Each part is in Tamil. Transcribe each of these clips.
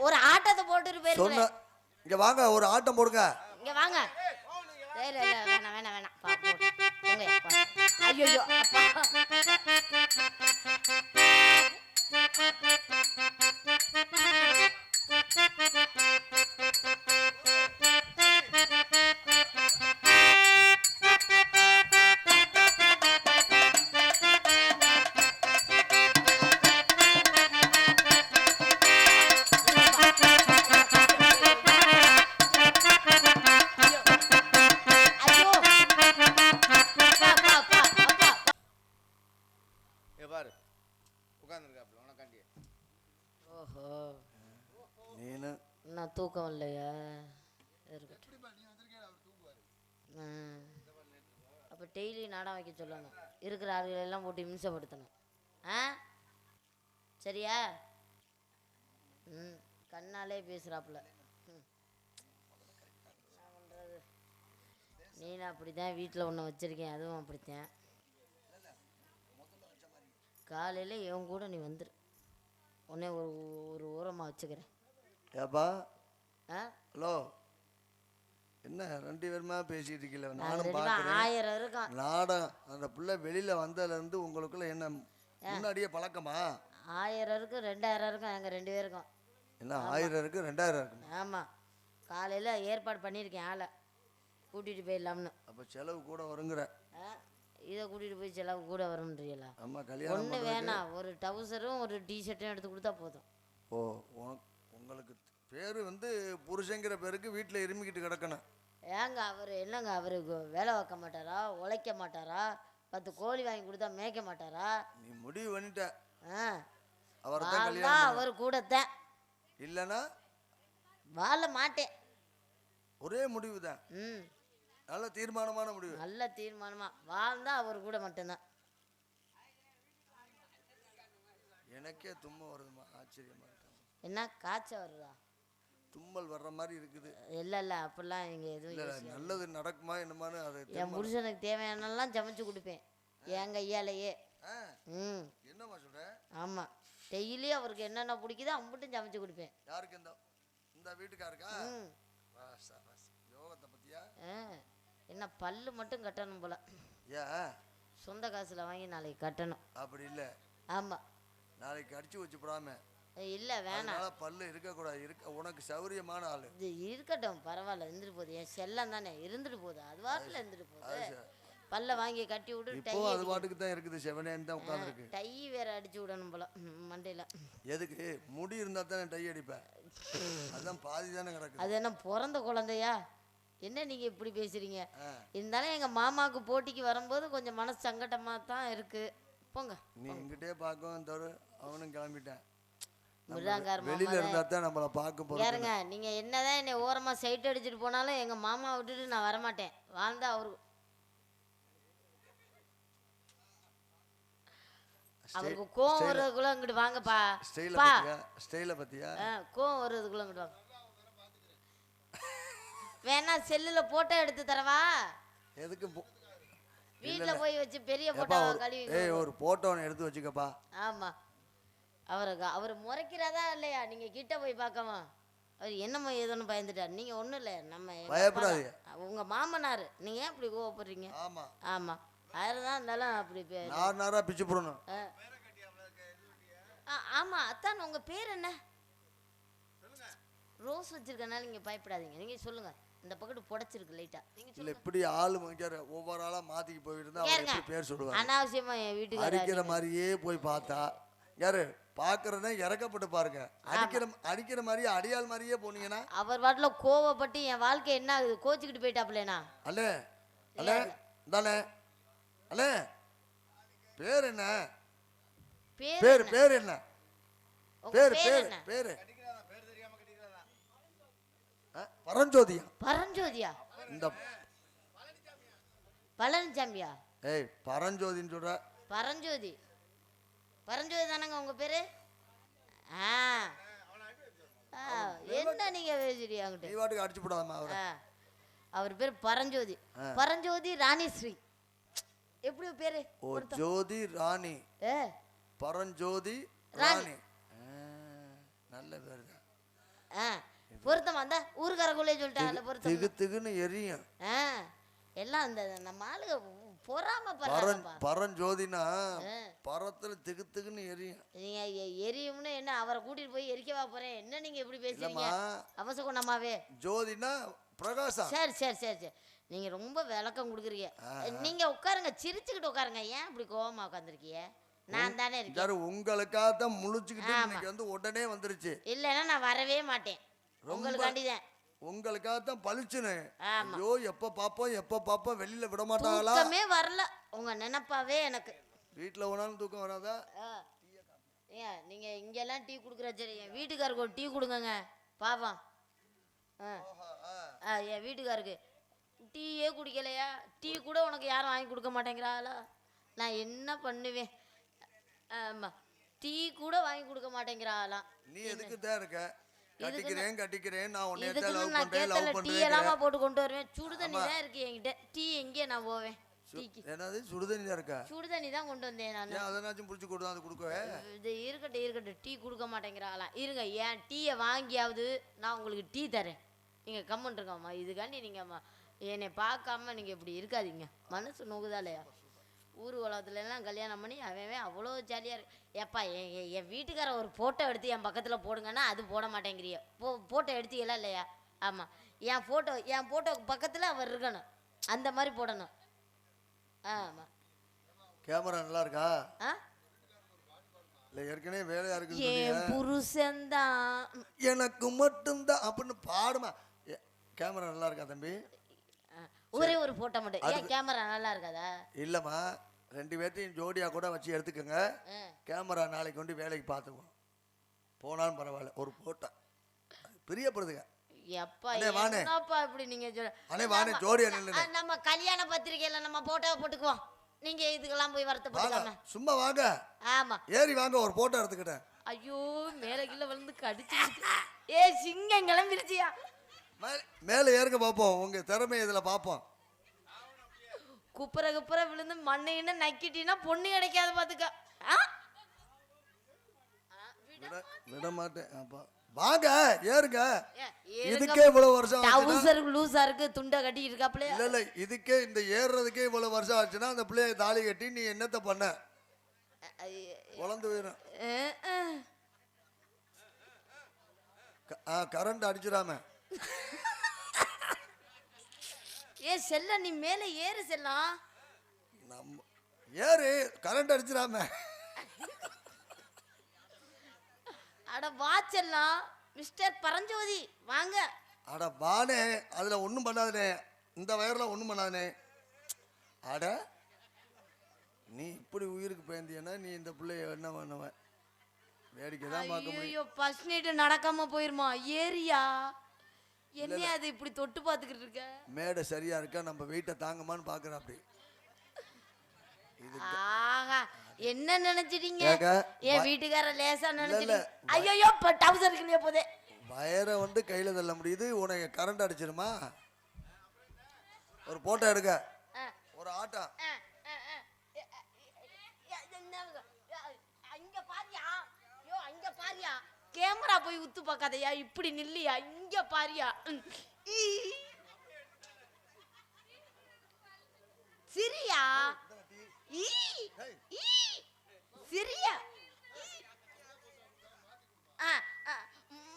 ஒரு ஆட்டத்தை போட்டுட்டு போயிருங்க. இங்க வாங்க, ஒரு ஆட்டம் போடுங்க. இங்க வாங்க. வேணாம் வேணாம் வேணாம். ஐயோ தூக்கம் இல்லையா? அப்போ டெய்லி நாடகம் வைக்க சொல்லணும். இருக்கிற ஆளுகள் எல்லாம் போட்டு இம்சப்படுத்தணும். சரியா? கண்ணாலே பேசுகிறாப்புல. என்ன பண்ணுறது? நீனும் அப்படித்தான். வீட்டில் ஒன்று வச்சுருக்கேன், அதுவும் அப்படித்தான். காலையில் என் கூட நீ வந்துரு. உடனே ஒரு ஓரமாக வச்சுக்கிறேன். ஏப்பா ஹலோ, என்ன 2 பேருமா பேசிட்டு இருக்கீங்க? நானும் பார்க்குறேன் நாடகம். அந்த பிள்ளை வெளியில் வந்ததுலேருந்து உங்களுக்குள்ள என்ன முன்னாடியே பழக்கமா? 1000 இருக்கும் 2000 இருக்கும் எங்கள் 2 பேருக்கும். என்ன 1000 இருக்கு 2000 இருக்கும்? ஆமாம், காலையில் ஏற்பாடு பண்ணியிருக்கேன் ஆளை கூட்டிகிட்டு போயிடலாம்னு. அப்போ செலவு கூட வருங்கிற? இதை கூட்டிகிட்டு போய் செலவு கூட வரும்ன்றீங்களா? ஆமாம், கல்யாணம் ஒன்று வேணாம், ஒரு டவுசரும் ஒரு டிஷர்ட்டும் எடுத்து கொடுத்தா போதும். ஓ, உங்களுக்கு பேர் வந்து புருஷங்கிற பேருக்கு வீட்டில் இருமிக்கிட்டு கிடக்கணும். ஏங்க அவர் என்னங்க, அவருக்கு வேலை வைக்க மாட்டாரா? உழைக்க மாட்டாரா? 10 கோழி வாங்கி கொடுத்தா மேய்க்க மாட்டாரா? நீ முடிவு பண்ணிட்ட. அவர் கூடத்தான் இல்லைன்னா வாழ மாட்டேன். ஒரே முடிவு தான். நல்ல தீர்மானமான முடிவு. நல்ல தீர்மானமா வாழ்ந்தா அவர் கூட மட்டும்தான். எனக்கே தும்மல் வருதுமா, ஆச்சரியமா இருக்கு. என்ன காய்ச்சல் வருதா? தும்மல் வர்ற மாதிரி இருக்குது. இல்லை அப்படிலாம் இங்கே எதுவும் இல்லை. நல்லது நடக்குமா என்னமான்னு அது என் புருஷனுக்கு தேவையானலாம் சமைச்சு கொடுப்பேன் என் கையாலேயே. என்னம்மா சொல்ற? ஆமாம், டெய்லி அவருக்கு என்னென்ன பிடிக்குதோ அம்புட்டும் சமைச்சு கொடுப்பேன். யாருக்கு? இந்த வீட்டுக்காருக்கா? யோகத்தை பத்தியா? என்ன பல்லு மட்டும் கட்டணும் போல. சொந்த காசுல வாங்கி நாளைக்கு கட்டணும். அப்படி இல்லை. ஆமாம், நாளைக்கு அடிச்சு வச்சு போடாம. இல்லை வேணாம், பல்லு இருக்கக்கூடாது. உனக்கு சௌரியமான ஆளு இது இருக்கட்டும், பரவாயில்ல, இருந்துட்டு போகுது. என் செல்லம் தானே, இருந்துட்டு போகுது. அது வாட்டில் இருந்துட்டு போகுது. பல்ல வாங்கி கட்டி விட்டு டை அது பாட்டுக்கு தான் இருக்குது. செவனேன்னு தான் உட்காந்துருக்கு. டை வேற அடிச்சு விடணும் போல மண்டையில. எதுக்கு? முடி இருந்தா தானே டை அடிப்பேன். அதான் பாதி தானே கிடக்கு. அது என்ன பிறந்த குழந்தையா? என்ன நீங்க இப்படி பேசுறீங்க? இருந்தாலும் எங்க மாமாவுக்கு போட்டிக்கு வரும்போது கொஞ்சம் மனசு சங்கடமா தான் இருக்கு. போங்க, நீ இங்கிட்டே பார்க்கவும் தவிர அவனும் கிளம்பிட்டேன். வெளியில இருந்தா தான் நம்மள பார்க்க போறோம். யாருங்க நீங்க? என்னதான் என்னை ஓரமா சைட் அடிச்சுட்டு போனாலும் எங்க மாமா விட்டுட்டு நான் வரமாட்டேன். வாழ்ந்தா அவருக்கு கோவம் வர்றதுக்குள்ள இங்கிட்டு வாங்கப்பா. ஸ்டைல பத்தியா? கோவம் வர்றதுக்குள்ள இங்கிட்டு வாங்க. வேணா செல்லுல போட்டோ எடுத்து தரவா? எதுக்கு? வீட்டுல போய் வச்சு பெரிய போட்டோ கழுவி. ஒரு போட்டோ எடுத்து வச்சுக்கப்பா. ஆமா, அவர் முறைக்கிறதா இல்லையா? நீங்க கிட்ட போய் பார்க்கவா? அவர் என்னமோ ஏதோன்னு பயந்துட்டார். நீங்க ஒண்ணும் இல்லை, நம்ம பயப்படாதீங்க. உங்க மாமனாரு, நீங்க ஏன் அப்படி கோவப்படுறீங்க? ஆமா ஆமா, அதுதான் இருந்தாலும் அப்படி நாரா பிச்சு போடணும். ஆமா, அத்தான் உங்க பேர் என்ன? ரோஸ் வச்சிருக்கனால நீங்க பயப்படாதீங்க. நீங்க சொல்லுங்க. இந்த பக்கத்து புடைச்சிருக்கு லைட்டா. இல்ல இப்படி ஆளு மங்கற ஒவ்வொரு ஆளா மாத்திக்கு போயிட்டு இருந்தா அவர் பேர் சொல்லுவாங்க. அனாவசியமா என் வீட்டுக்கு அடிக்கிற மாதிரியே போய் பார்த்தா யாரு பாக்குறதே இறக்கப்பட்டு பாருங்க. அடிக்கிற மாதிரியே அடியாள் மாதிரியே போனீங்கன்னா அவர் வாட்ல கோவப்பட்டு என் வாழ்க்கை என்ன ஆகுது? கோச்சிக்கிட்டு போயிட்டாப்லனா? அல்ல அல்ல தானே அல்ல. பேர் என்ன? பேர் பேர் என்ன? பேர் பேர் பேர் பரஞ்சோதியா? பரஞ்சோதியா? இந்த பழனிசாமியா? ஏய் பரஞ்சோதின்னு சொல்ற. பரஞ்சோதி பரஞ்சோதி தானங்க உங்க பேரு? என்ன நீங்க பேசுறீங்க? நீ வாட்டுக்கு அடிச்சு போடாதம்மா அவரை. அவர் பேர் பரஞ்சோதி. பரஞ்சோதி ராணிஸ்ரீ. எப்படி பேரு? ஓ ஜோதி ராணி. பரஞ்சோதி ராணி. நல்ல பேர் தான். பொருத்தமா இருந்தா ஊருக்காரக்குள்ளே சொல்லிட்டாங்கல்ல பொருத்தம். திகு திகுன்னு எரியும். எல்லாம் அந்த நம்ம ஆளுக பொறாம பரஞ்சோதினா பரத்துல திகு திகுன்னு எரியும். நீங்க எரியும்னு என்ன அவரை கூட்டிட்டு போய் எரிக்கவா போறேன்? என்ன நீங்க எப்படி பேசுறீங்க? அவசகுணமாவே ஜோதினா பிரகாசம். சரி சரி சரி சரி, நீங்க ரொம்ப விளக்கம் கொடுக்குறீங்க. நீங்க உட்காருங்க, சிரிச்சுக்கிட்டு உட்காருங்க. ஏன் இப்படி கோவமா உட்காந்துருக்கீங்க? நான் தானே இருக்கேன். உங்களுக்காக தான் முழிச்சுக்கிட்டு இன்னைக்கு வந்து உடனே வந்துருச்சு. இல்லைன்னா நான் வரவே மாட்டேன். உங்களுக்காண்டிதான், உங்களுக்காக தான் பழிச்சுன்னு. ஐயோ எப்ப பாப்போம் வெளியில விட மாட்டாங்களா? தூக்கமே வரல உங்க நினைப்பாவே எனக்கு. வீட்டுல ஒன்னாலும் தூக்கம் வராதா? ஏன் நீங்க இங்கெல்லாம் டீ குடுக்குற சரி, என் வீட்டுக்காருக்கு ஒரு டீ கொடுங்கங்க பாவம். என் வீட்டுக்காருக்கு டீயே குடிக்கலையா? டீ கூட உனக்கு யாரும் வாங்கி கொடுக்க மாட்டேங்கிறாளா? நான் என்ன பண்ணுவேன்? ஆமா, டீ கூட வாங்கி கொடுக்க மாட்டேங்கிறாளாம். நீ எதுக்கு தான் இருக்க? கட்டிக்கிறேன் நான் உன்னை நான் கேட்டல டீ எல்லாம் போட்டு கொண்டு வருவேன். சுடு தண்ணி தான் இருக்கு என்கிட்ட. டீ எங்கே நான் போவேன்? என்னது சுடு தண்ணி தான் இருக்கா? சுடு தண்ணி தான் கொண்டு வந்தேன் நான். அதனாச்சும் புடிச்சு கொடுத்தா அது கொடுக்கவே. இது இருக்கட்டும் டீ கொடுக்க மாட்டேங்கிறாளாம். இருங்க, ஏன் டீயை வாங்கியாவது நான் உங்களுக்கு டீ தரேன். நீங்க கம்மன் இருக்கம்மா. இதுக்காண்டி நீங்க என்னை பார்க்காம நீங்க இப்படி இருக்காதீங்க. மனசு நோகுதா இல்லையா? ஊர் உலகத்துல எல்லாம் கல்யாணம் பண்ணி அவன் அவ்வளோ ஜாலியாக இருக்கு. ஏப்பா என் வீட்டுக்கார ஒரு ஃபோட்டோ எடுத்து என் பக்கத்தில் போடுங்கன்னா அது போட மாட்டேங்கிறிய. ஃபோட்டோ எடுத்தீங்களா இல்லையா? ஆமாம், என் ஃபோட்டோ பக்கத்தில் அவர் இருக்கணும். அந்த மாதிரி போடணும். ஆமாம். கேமரா நல்லா இருக்கா? இல்லை ஏற்கனவே வேலையா இருக்கு. என் புருஷன்தான் எனக்கு மட்டும்தான் அப்படின்னு பாடுமா. கேமரா நல்லா இருக்கா தம்பி? ஒரே ஒரு போட்டோ மட்டும். ஏன் கேமரா நல்லா இருக்காதா? இல்லம்மா, 2 பேர்த்தையும் ஜோடியா கூட வச்சு எடுத்துக்கோங்க. கேமரா நாளைக்கு கொண்டு வேலைக்கு பார்த்துக்குவோம். போனாலும் பரவாயில்ல, ஒரு போட்டோ பிரியப்படுதுங்க. எப்பா இப்படி நீங்க ஜோடியா நில்லுங்க. நம்ம கல்யாண பத்திரிக்கையில நம்ம போட்டோவை போட்டுக்குவோம். நீங்க இதுக்கெல்லாம் போய் வருத்தப்படாம சும்மா வாங்க. ஆமா, ஏறி வாங்க, ஒரு போட்டோ எடுத்துக்கிட்டேன். ஐயோ மேல கீழே விழுந்து கடிச்சு. சிங்கம் கிளம்பிருச்சியா? மேல ஏறுங்க பாப்போம், உங்க திறமை இதுல பாப்போம். குப்புற விழுந்து மண்ணையின்னு நக்கிட்டீங்கன்னா பொண்ணு கிடைக்காது பாத்துக்க. விட மாட்டேன். அப்பா வாங்க ஏறுங்க. இதுக்கே இவ்வளவு வருஷம் டவுசருக்கு லூசா இருக்கு, துண்டை கட்டி இருக்காப்ல. இல்ல இதுக்கே இந்த ஏறுறதுக்கே இவ்வளவு வருஷம் ஆச்சுன்னா அந்த பிள்ளைய தாலி கட்டி நீ என்னத்த பண்ண? குழந்தை வேணும். கரண்ட் அடிச்சிடாம. செல்ல நீ மேல ஏறு செல்லம். நம்ம ஏறு, கரண்ட் அடிச்சிடாம. அட வாச்செல்லாம் மிஸ்டர் பரஞ்சோதி வாங்க. அட வானே, அதுல ஒண்ணும் பண்ணாதே, இந்த வயர்ல ஒண்ணும் பண்ணாதே. அட நீ இப்படி உயிருக்கு பயந்தியன்னா நீ இந்த பிள்ளைய என்ன பண்ணுவ? வேடிக்கை தான் பார்க்க முடியும். ஐயோ ஃபர்ஸ்ட் நைட் நடக்காம போயிருமா? ஏரியா என்ன அது இப்படி தொட்டு பாத்துக்கிட்டு இருக்க? மேடை சரியா இருக்கா, நம்ம வெயிட்ட தாங்கமான்னு பாக்குறேன். அப்படி ஆஹா, என்ன நினைச்சிட்டீங்க? என் வீட்டுக்கார லேசா நினைச்சிட்டீங்க. ஐயோ டவுசர் இருக்குனே போதே. வயரை வந்து கையில தள்ள முடியுது, உனக்கு கரண்ட் அடிச்சிருமா? ஒரு போட்டோ எடுக்க, ஒரு ஆட்டம். அங்க பாரியா? யோ அங்க பாரியா? கேமரா போய் உத்து பார்க்காதயா, இப்படி நில்லியா, இங்க பாரியா. சிரியா சிரியா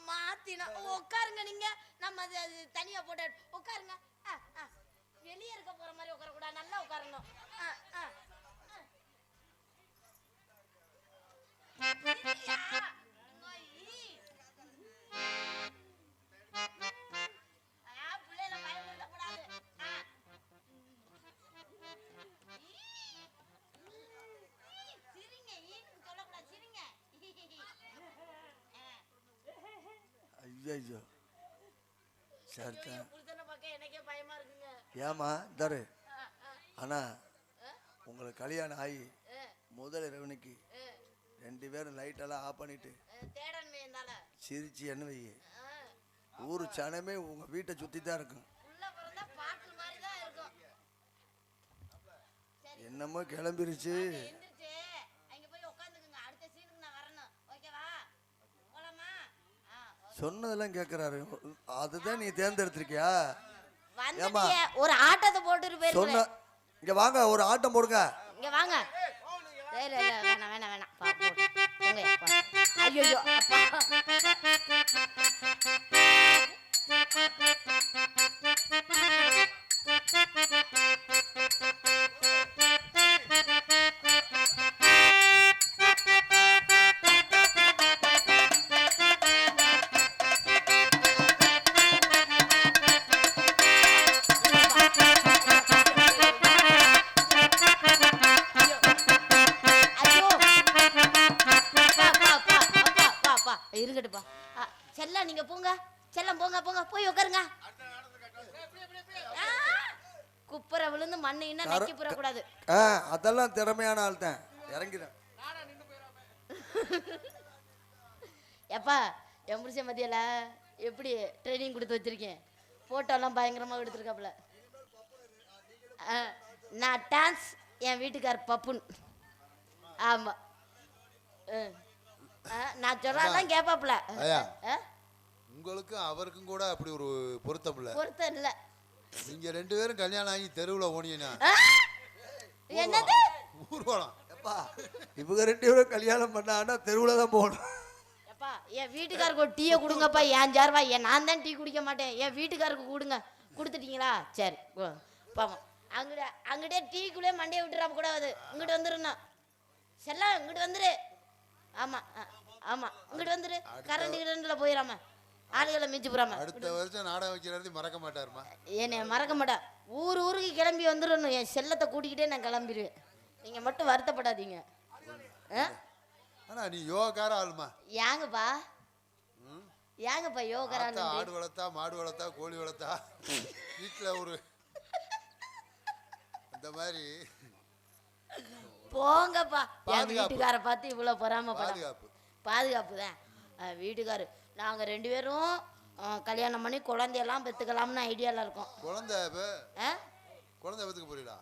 மாத்தினா உட்காருங்க. நீங்க நம்ம தனியா போட்டு உட்காருங்க. வெளியே இருக்க போற மாதிரி உட்கார கூடாது, நல்லா உட்காரணும். ஐயோ சரிதான். பயமா இருக்குங்க. ஏமா தரு. ஆனா உங்களுக்கு கல்யாணம் ஆகி முதல் இரவனுக்கு 2 பேரும் லைட் எல்லாம் ஆஃப் பண்ணிட்டு சிரிச்சு என்ன வை, ஊரு சனமே உங்க வீட்டை சுத்தி தான் இருக்கும். என்னமோ கிளம்பிருச்சு. சொன்னதெல்லாம் கேட்குறாரு. அதுதான் நீ தேர்ந்தெடுத்திருக்கியா? வந்துட்டியே, ஒரு ஆட்டத்தை போட்டுட்டு சொன்ன போயிருக்கேன். இங்க வாங்க, ஒரு ஆட்டம் போடுங்க. இங்க வாங்க. இல்ல வேணாம் வேணாம் வேணாம் பா, போங்க அப்பா. ஐயோ அப்பா. இருக்கட்டுப்பா. செல்லம் நீங்க போங்க, செல்லம் போங்க போங்க, போய் உட்காருங்க. குப்புற விழுந்து மண்ணு இன்னும் நக்கி புறக்கூடாது. அதெல்லாம் திறமையான ஆள் தான். இறங்கிடும். எப்பா என் புருஷன் மத்தியில எப்படி ட்ரைனிங் கொடுத்து வச்சிருக்கேன். போட்டோலாம் பயங்கரமாக எடுத்துருக்காப்புல. நான் டான்ஸ், என் வீட்டுக்கார் பப்புன். ஆமாம், நான் சொன்னாதான் கேட்பாப்புல. உங்களுக்கும் அவருக்கும் கூட அப்படி ஒரு பொருத்தம் இல்ல. பொருத்தம் இல்ல. நீங்க 2 பேரும் கல்யாணம் ஆகி தெருவுல ஓனியனா என்னது ஊர்வலம்? எப்பா இவங்க 2 பேரும் கல்யாணம் பண்ணான்னா தெருவுல தான் போகணும். எப்பா என் வீட்டுக்காருக்கு ஒரு டீயை கொடுங்கப்பா. ஏன் ஜார்வா, நான் தான் டீ குடிக்க மாட்டேன். என் வீட்டுக்காருக்கு கொடுங்க. கொடுத்துட்டீங்களா? சரி பாவம். அங்கிட்டே டீக்குள்ளே மண்டையை விட்டுறாம கூடாது. இங்கிட்டு வந்துருண்ணா செல்லம், இங்கிட்டு வந்துரு. ஆமா ஆமா, இங்கிட்டு வந்துரு. கரண்ட்ல போயிடாம ஆளுகளை மிஞ்சி போறாம. அடுத்த வருஷம் நாடகம் வைக்கிறது மறக்க மாட்டாருமா? என்னை மறக்க மாட்டேன். ஊருக்கு கிளம்பி வந்துடணும். என் செல்லத்தை கூட்டிக்கிட்டே நான் கிளம்பிடுவேன். நீங்க மட்டும் வருத்தப்படாதீங்க. ஆனா நீ யோகார ஆளுமா? ஏங்கப்பா ஏங்கப்பா யோகாரான்னு? ஆடு வளர்த்தா, மாடு வளர்த்தா, கோழி வளர்த்தா, வீட்டுல ஒரு அந்த மாதிரி போங்கப்பா. என் வீட்டுக்கார பார்த்து இவ்வளவு பொறாம பாதுகாப்பு. பாதுகாப்பு தான் வீட்டுக்காரு. நாங்க 2 பேரும் கல்யாணம் பண்ணி குழந்தையெல்லாம் பெத்துக்கலாம்னு ஐடியால இருக்கோம். குழந்தை பெத்துக்க போறீங்களா?